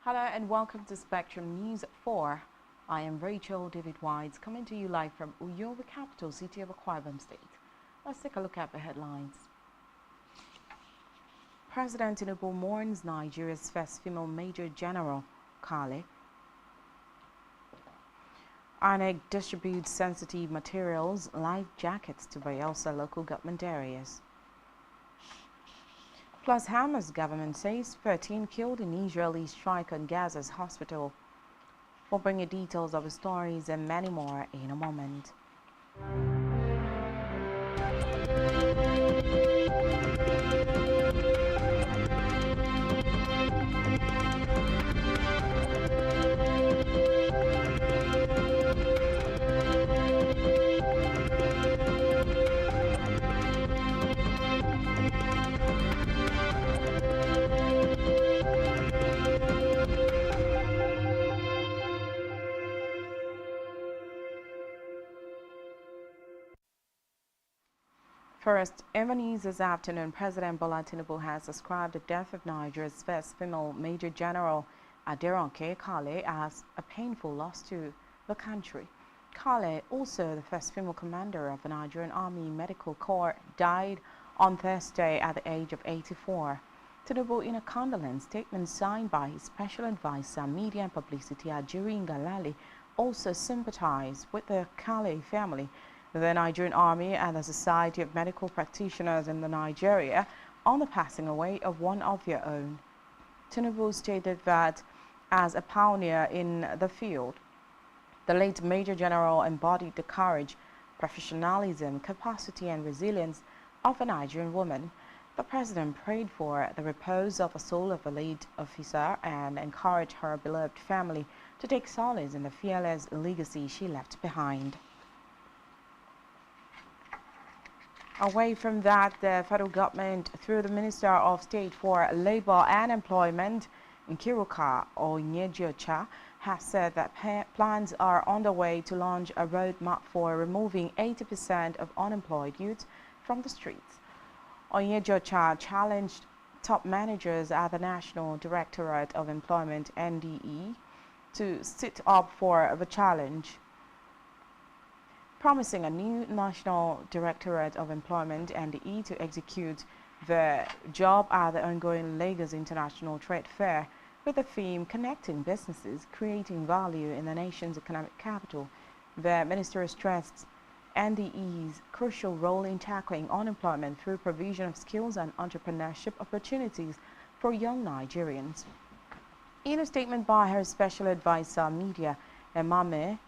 Hello and welcome to Spectrum News 4. I am Rachel David White, coming to you live from Uyo, the capital city of Akwa Ibom State. Let's take a look at the headlines. President Tinubu mourns Nigeria's first female Major General, Kale. INEC distributes sensitive materials, life jackets to Bayelsa local government areas. Plus, Hamas government says 13 killed in Israeli strike on Gaza's hospital. We'll bring you details of the stories and many more in a moment. First, in the news this afternoon, President Bola Tinubu has described the death of Nigeria's first female Major General, Aderonke Kale, as a painful loss to the country. Kale, also the first female commander of the Nigerian Army Medical Corps, died on Thursday at the age of 84. Tinubu, in a condolence statement signed by his special advisor, Media and Publicity, Ajuri Ngalale, also sympathized with the Kale family, the Nigerian Army and the Society of Medical Practitioners in Nigeria on the passing away of one of their own. Tinubu stated that as a pioneer in the field, the late Major General embodied the courage, professionalism, capacity and resilience of a Nigerian woman. The President prayed for the repose of the soul of the late officer and encouraged her beloved family to take solace in the fearless legacy she left behind. Away from that, the federal government, through the Minister of State for Labor and Employment, Nkiruka Onyejiocha, has said that plans are underway to launch a roadmap for removing 80% of unemployed youth from the streets. Onyejiocha challenged top managers at the National Directorate of Employment (NDE) to sit up for the challenge, promising a new National Directorate of Employment (NDE) to execute the job at the ongoing Lagos International Trade Fair with the theme Connecting Businesses, Creating Value in the Nation's Economic Capital. The minister stressed NDE's crucial role in tackling unemployment through provision of skills and entrepreneurship opportunities for young Nigerians. In a statement by her special advisor, Media, Emame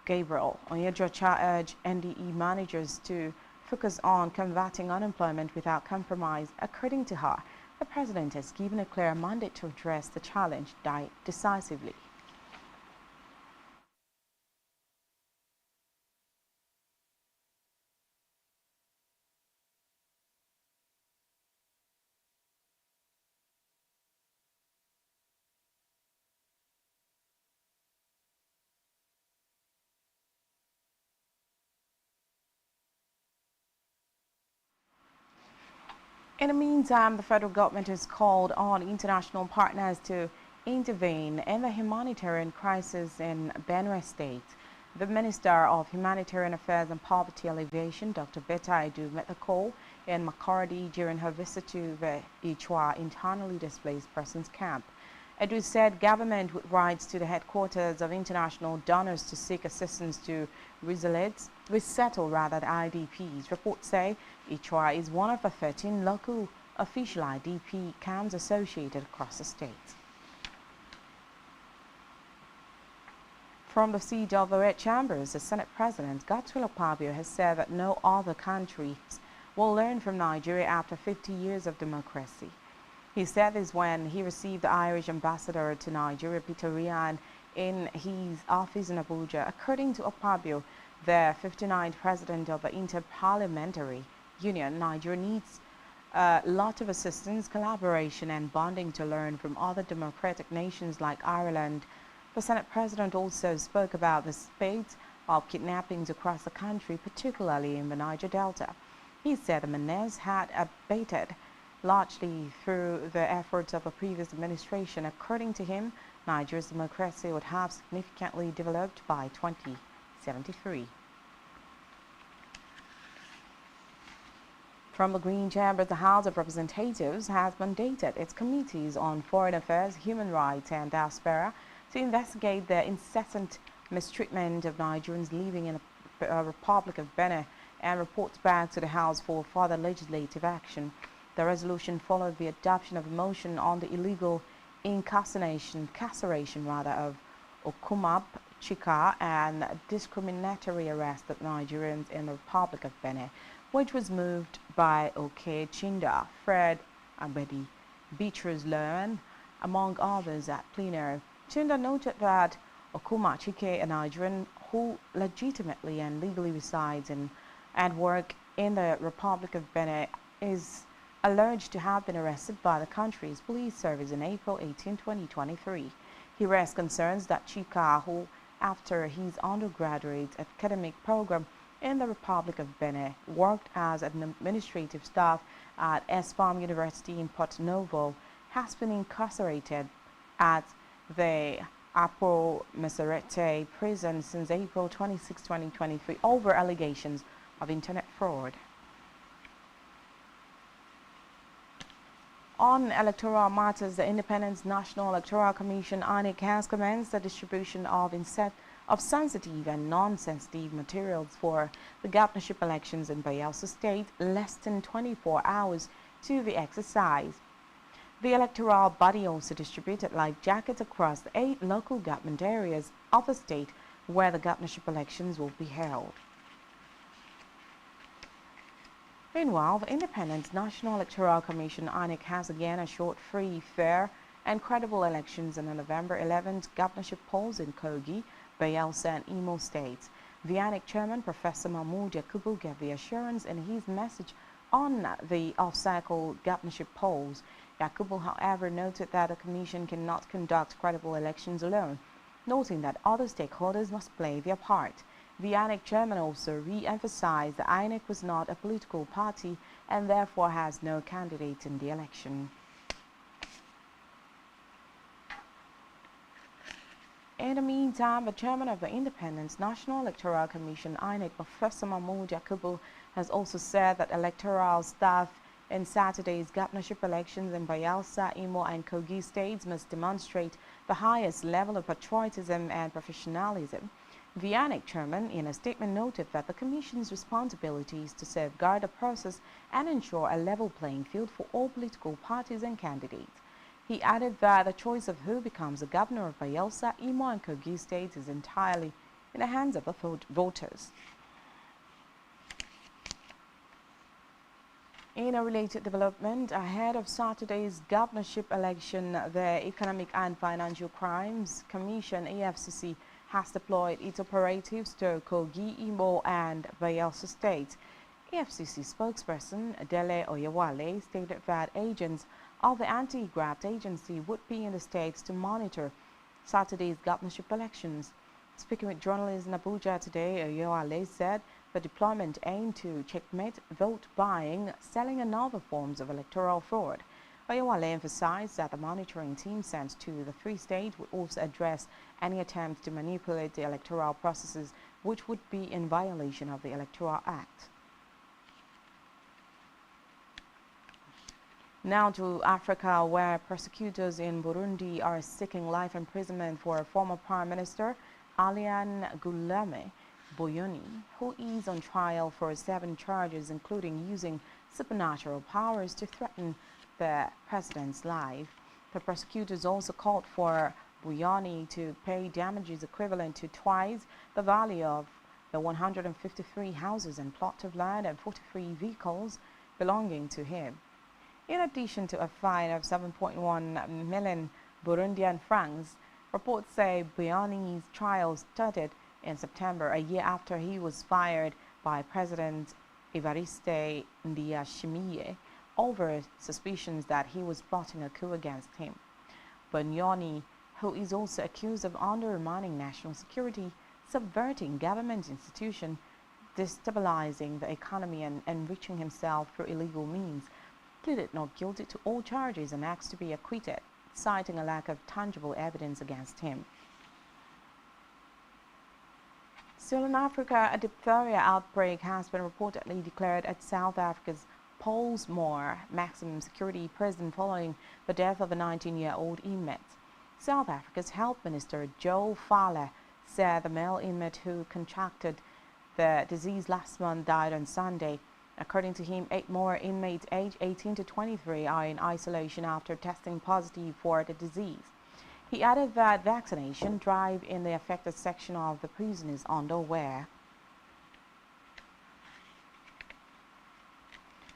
Gabriel, Onyejiocha urged NDE managers to focus on combating unemployment without compromise. According to her, the President has given a clear mandate to address the challenge decisively. In the meantime, the federal government has called on international partners to intervene in the humanitarian crisis in Benue State. The Minister of Humanitarian Affairs and Poverty Alleviation, Dr. Betta Edu, met the call in Makurdi during her visit to the Ichwa internally displaced persons camp. Edu said government would write to the headquarters of international donors to seek assistance to resettle the IDPs. Reports say Ichwa is one of the 13 local official IDP camps associated across the state. From the seat of the Red Chambers, the Senate President, Godswill Akpabio, has said that no other countries will learn from Nigeria after 50 years of democracy. He said this when he received the Irish ambassador to Nigeria, Peter Ryan, in his office in Abuja. According to Akpabio, the 59th president of the Inter-Parliamentary Union, Nigeria needs a lot of assistance, collaboration and bonding to learn from other democratic nations like Ireland. The Senate president also spoke about the spate of kidnappings across the country, particularly in the Niger Delta. He said the menace had abated largely through the efforts of the previous administration. According to him, Nigeria's democracy would have significantly developed by 2073. From the Green Chamber, the House of Representatives has mandated its committees on foreign affairs, human rights and diaspora to investigate the incessant mistreatment of Nigerians living in the Republic of Benin and reports back to the House for further legislative action. The resolution followed the adoption of a motion on the illegal incarceration of Okumab, Chika and discriminatory arrest of Nigerians in the Republic of Benin, which was moved by Oke Chinda, Fred Abedi, Beatrice Lowen, among others at plenary. Chinda noted that Okuma Chike, a Nigerian who legitimately and legally resides in and work in the Republic of Benin, is alleged to have been arrested by the country's police service in April 18, 2023. He raised concerns that Chika, who after his undergraduate academic program in the Republic of Benin, worked as an administrative staff at ESPAM University in Porto Novo, has been incarcerated at the Apo Meserete prison since April 26, 2023 over allegations of internet fraud. On electoral matters, the Independent National Electoral Commission (INEC) has commenced the distribution of sensitive and non-sensitive materials for the governorship elections in Bayelsa State less than 24 hours to the exercise. The electoral body also distributed life jackets across the 8 local government areas of the state where the governorship elections will be held. Meanwhile, the Independent National Electoral Commission (INEC) has again assured free, fair and credible elections in the November 11th governorship polls in Kogi, Bayelsa and Imo states. The INEC chairman, Professor Mahmoud Yakubu, gave the assurance in his message on the off-cycle governorship polls. Yakubu, however, noted that the commission cannot conduct credible elections alone, noting that other stakeholders must play their part. The INEC chairman also re-emphasized that INEC was not a political party and therefore has no candidate in the election. In the meantime, the chairman of the Independent National Electoral Commission (INEC), Professor Mahmoud Yakubu, has also said that electoral staff in Saturday's governorship elections in Bayelsa, Imo and Kogi states must demonstrate the highest level of patriotism and professionalism. The INEC chairman, in a statement, noted that the Commission's responsibility is to safeguard the process and ensure a level playing field for all political parties and candidates. He added that the choice of who becomes the governor of Bayelsa, Imo and Kogi states is entirely in the hands of the voters. In a related development, ahead of Saturday's governorship election, the Economic and Financial Crimes Commission (EFCC) has deployed its operatives to Kogi, Imo and Bayelsa states. EFCC spokesperson Dele Oyewale stated that agents of the anti-graft agency would be in the states to monitor Saturday's governorship elections. Speaking with journalists in Abuja today, Oyewale said the deployment aimed to checkmate vote buying, selling and other forms of electoral fraud. Oyewale emphasized that the monitoring team sent to the Free State would also address any attempts to manipulate the electoral processes, which would be in violation of the Electoral Act. Now to Africa, where prosecutors in Burundi are seeking life imprisonment for former Prime Minister Alain Guillaume Bunyoni, who is on trial for 7 charges, including using supernatural powers to threaten the president's life. The prosecutors also called for Bunyoni to pay damages equivalent to twice the value of the 153 houses and plot of land and 43 vehicles belonging to him. in addition to a fine of 7.1 million Burundian francs. Reports say Bunyoni's trial started in September, a year after he was fired by President Evariste Ndayishimiye over suspicions that he was plotting a coup against him. Bunyoni, who is also accused of undermining national security, subverting government institutions, destabilizing the economy and enriching himself through illegal means, pleaded not guilty to all charges and asked to be acquitted, citing a lack of tangible evidence against him. Still in Africa, a diphtheria outbreak has been reportedly declared at South Africa's Pollsmoor maximum security prison following the death of a 19-year-old inmate. South Africa's Health Minister Joe Phahle said the male inmate who contracted the disease last month died on Sunday. According to him, 8 more inmates aged 18 to 23 are in isolation after testing positive for the disease. He added that vaccination drive in the affected section of the prison is underway.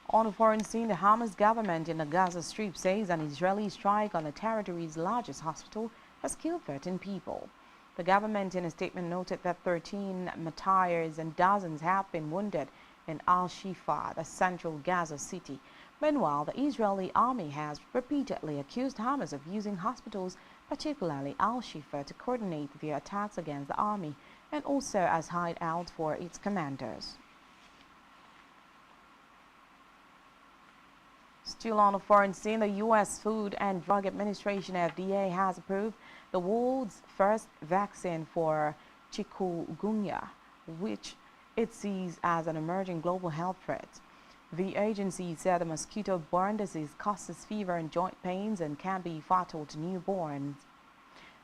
On the foreign scene, the Hamas government in the Gaza Strip says an Israeli strike on the territory's largest hospital has killed 13 people. The government in a statement noted that 13 martyrs and dozens have been wounded in Al-Shifa, the central Gaza city. Meanwhile, the Israeli army has repeatedly accused Hamas of using hospitals, particularly Al-Shifa, to coordinate their attacks against the army and also as hideouts for its commanders. Still on the foreign scene, the U.S. Food and Drug Administration (FDA) has approved the world's first vaccine for chikungunya, which it sees as an emerging global health threat. The agency said the mosquito-borne disease causes fever and joint pains and can be fatal to newborns.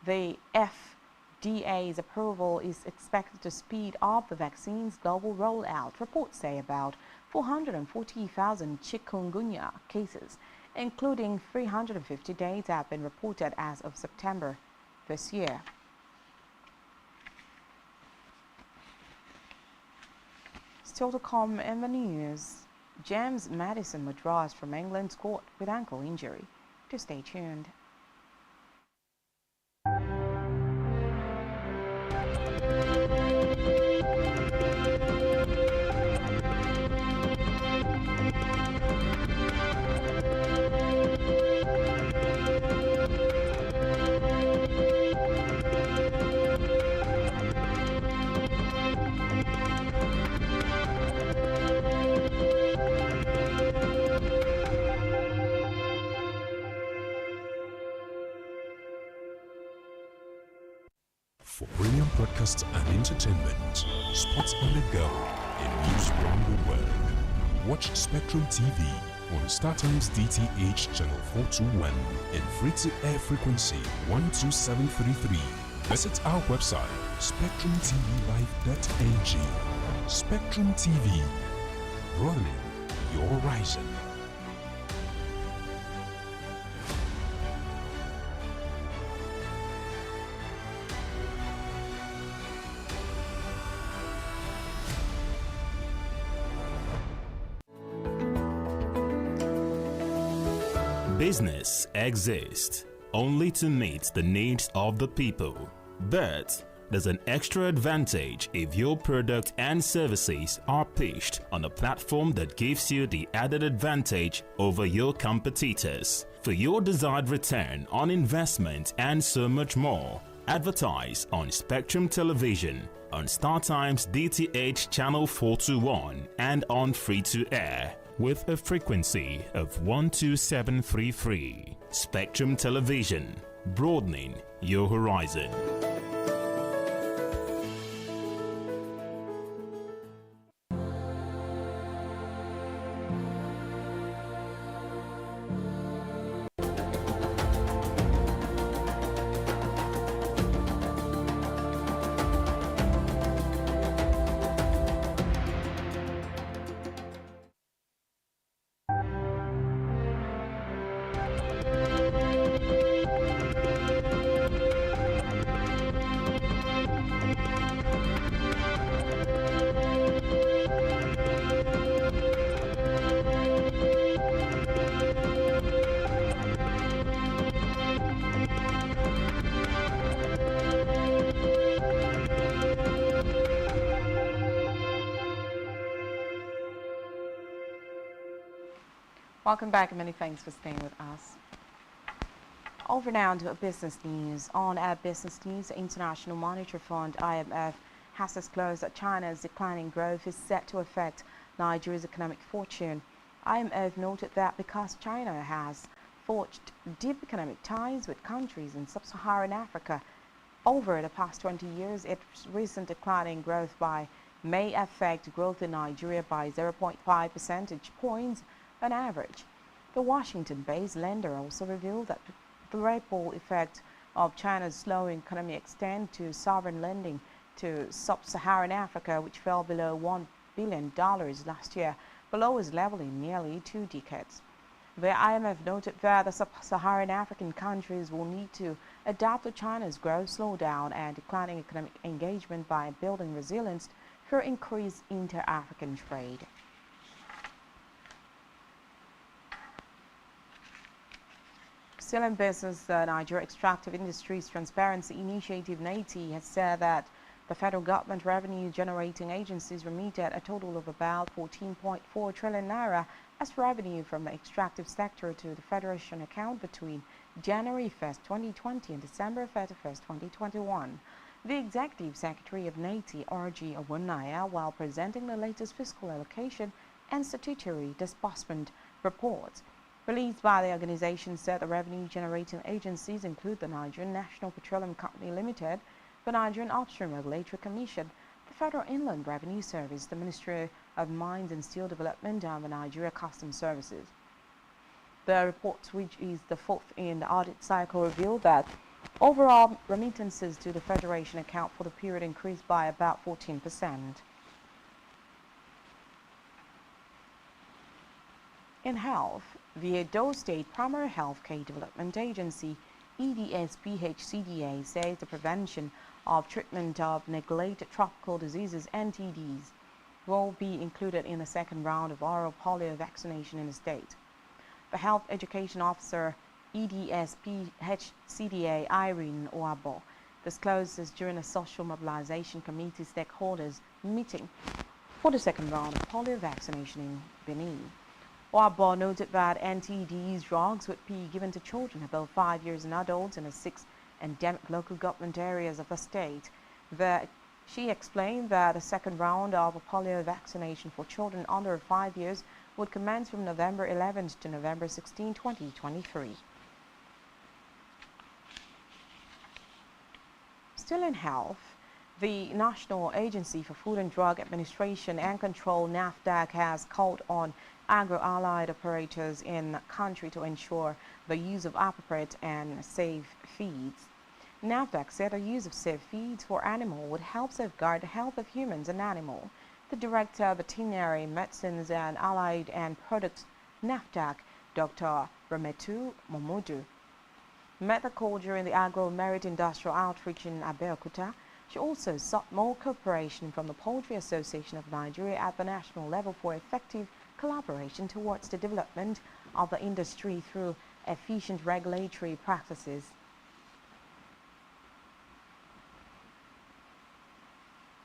The FDA's approval is expected to speed up the vaccine's global rollout. Reports say about 440,000 chikungunya cases, including 350 deaths, have been reported as of September this year. Still to come in the news, James Maddison withdraws from England's court with ankle injury. To stay tuned. For premium broadcasts and entertainment, sports on the go, and news around the world, watch Spectrum TV on StarTimes DTH Channel 421 and free-to-air frequency 12733. Visit our website, spectrumtvlive.ng. Spectrum TV, broadening your horizon. Business exists only to meet the needs of the people, but there's an extra advantage if your product and services are pitched on a platform that gives you the added advantage over your competitors. For your desired return on investment and so much more, advertise on Spectrum Television, on StarTimes DTH Channel 421 and on free-to-air with a frequency of 12733. Spectrum Television, broadening your horizon. Welcome back and many thanks for staying with us. Over now to business news. On our business news, the International Monetary Fund (IMF) has disclosed that China's declining growth is set to affect Nigeria's economic fortune. IMF noted that because China has forged deep economic ties with countries in sub-Saharan Africa over the past 20 years, its recent declining growth may affect growth in Nigeria by 0.5 percentage points on average. The Washington-based lender also revealed that the ripple effect of China's slowing economy extends to sovereign lending to sub-Saharan Africa, which fell below $1 billion last year, below its level in nearly 2 decades. The IMF noted that the sub-Saharan African countries will need to adapt to China's growth slowdown and declining economic engagement by building resilience through increased inter-African trade. Still in business, the Nigeria Extractive Industries Transparency Initiative (NATI) has said that the federal government revenue-generating agencies remitted a total of about 14.4 trillion naira as revenue from the extractive sector to the Federation account between January 1, 2020 and December 31, 2021. The Executive Secretary of NATI, R.G. Awunaya, while presenting the latest fiscal allocation and statutory disbursement reports released by the organization, said the revenue-generating agencies include the Nigerian National Petroleum Company Limited, the Nigerian Upstream Regulatory Commission, the Federal Inland Revenue Service, the Ministry of Mines and Steel Development, and the Nigeria Customs Services. The report, which is the fourth in the audit cycle, revealed that overall remittances to the Federation account for the period increased by about 14%. In health, the Edo State Primary Health Care Development Agency, EDSPHCDA, says the prevention of treatment of neglected tropical diseases (NTDs) will be included in the second round of oral polio vaccination in the state. The Health Education Officer, EDSPHCDA, Irene Oabo, disclosed this during a social mobilization committee stakeholders meeting for the second round of polio vaccination in Benin. Oabo noted that NTDs drugs would be given to children above 5 years and adults in the 6 endemic local government areas of the state. She explained that the second round of polio vaccination for children under 5 years would commence from November 11 to November 16, 2023. Still in health, the National Agency for Food and Drug Administration and Control, NAFDAC, has called on agro-allied operators in the country to ensure the use of appropriate and safe feeds. NAFDAC said the use of safe feeds for animals would help safeguard the health of humans and animals. The Director of Veterinary Medicines and Allied and Products, NAFDAC, Dr. Rametu Momodu, met the call during the Agro-Merit Industrial Outreach in Abeokuta. She also sought more cooperation from the Poultry Association of Nigeria at the national level for effective collaboration towards the development of the industry through efficient regulatory practices.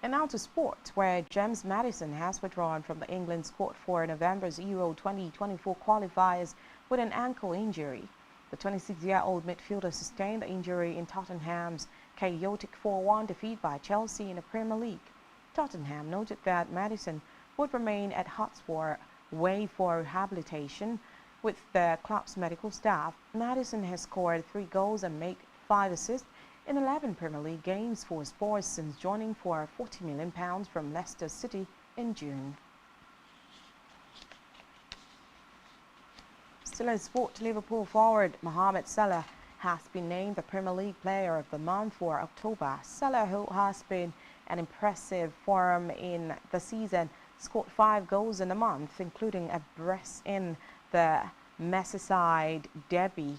And now to sport, where James Maddison has withdrawn from the England squad for November's Euro 2024 qualifiers with an ankle injury. The 26-year-old midfielder sustained the injury in Tottenham's chaotic 4-1 defeat by Chelsea in the Premier League. Tottenham noted that Maddison would remain at Hotspur Way for rehabilitation with the club's medical staff. Maddison has scored 3 goals and made 5 assists in 11 Premier League games for Spurs since joining for £40 million from Leicester City in June. Still in sport, Liverpool forward Mohamed Salah has been named the Premier League Player of the Month for October. Salah, who has been an impressive form in the season, scored 5 goals in the month, including a brace in the Merseyside derby.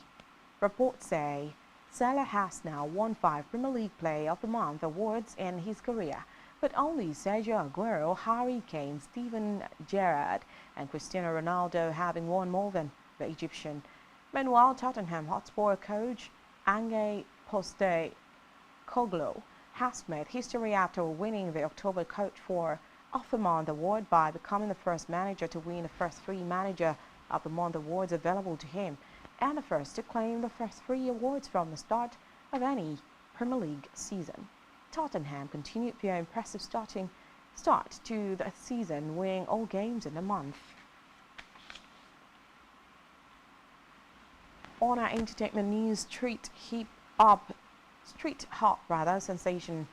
Reports say Salah has now won 5 Premier League Player of the Month awards in his career, but only Sergio Aguero, Harry Kane, Steven Gerrard and Cristiano Ronaldo having won more than the Egyptian. Meanwhile, Tottenham Hotspur coach Ange Postecoglou has made history after winning the October Coach of the Month award by becoming the first manager to win the first 3 manager of the Month awards available to him, and the first to claim the first 3 awards from the start of any Premier League season. Tottenham continued their impressive start to the season, winning all games in the month. On our entertainment news, street hop sensation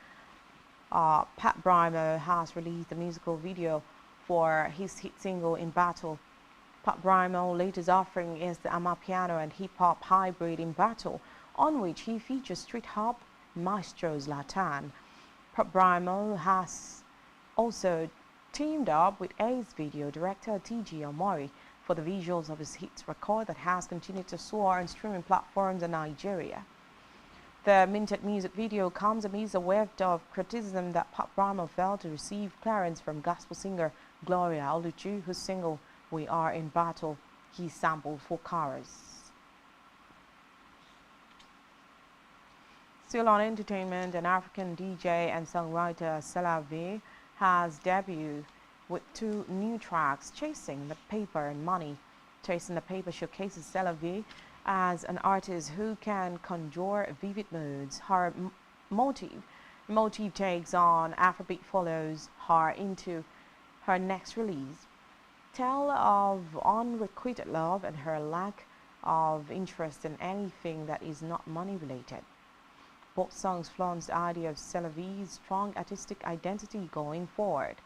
Pat Brymo has released a musical video for his hit single In Battle. Pat Brymo's latest offering is the amapiano and hip-hop hybrid In Battle, on which he features street hop maestro Zlatan. Pat Brymo has also teamed up with Ace video director T.G. Omori for the visuals of his hits record that has continued to soar on streaming platforms in Nigeria. The minted music video comes amidst a wave of criticism that Pat Brymo failed to receive clearance from gospel singer Gloria Oluchu, whose single We Are in Battle he sampled for chorus. Still on entertainment, an African DJ and songwriter Sela V has debuted with 2 new tracks, Chasing the Paper and Money. Chasing the Paper showcases Sela V as an artist who can conjure vivid moods. Her motif takes on Afrobeat follows her into her next release. Tell of unrequited love and her lack of interest in anything that is not money related. Both songs flaunt the idea of Sela V's strong artistic identity going forward.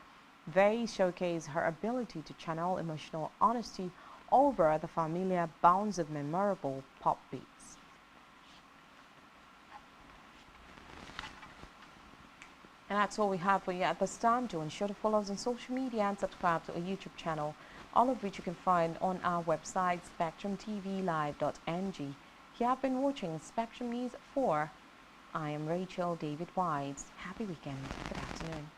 They showcase her ability to channel emotional honesty over the familiar bounds of memorable pop beats. And that's all we have for you at this time. Do ensure to follow us on social media and subscribe to our YouTube channel, all of which you can find on our website spectrumtvlive.ng. You have been watching Spectrum News 4. I am Rachel David White. Happy weekend. Good afternoon.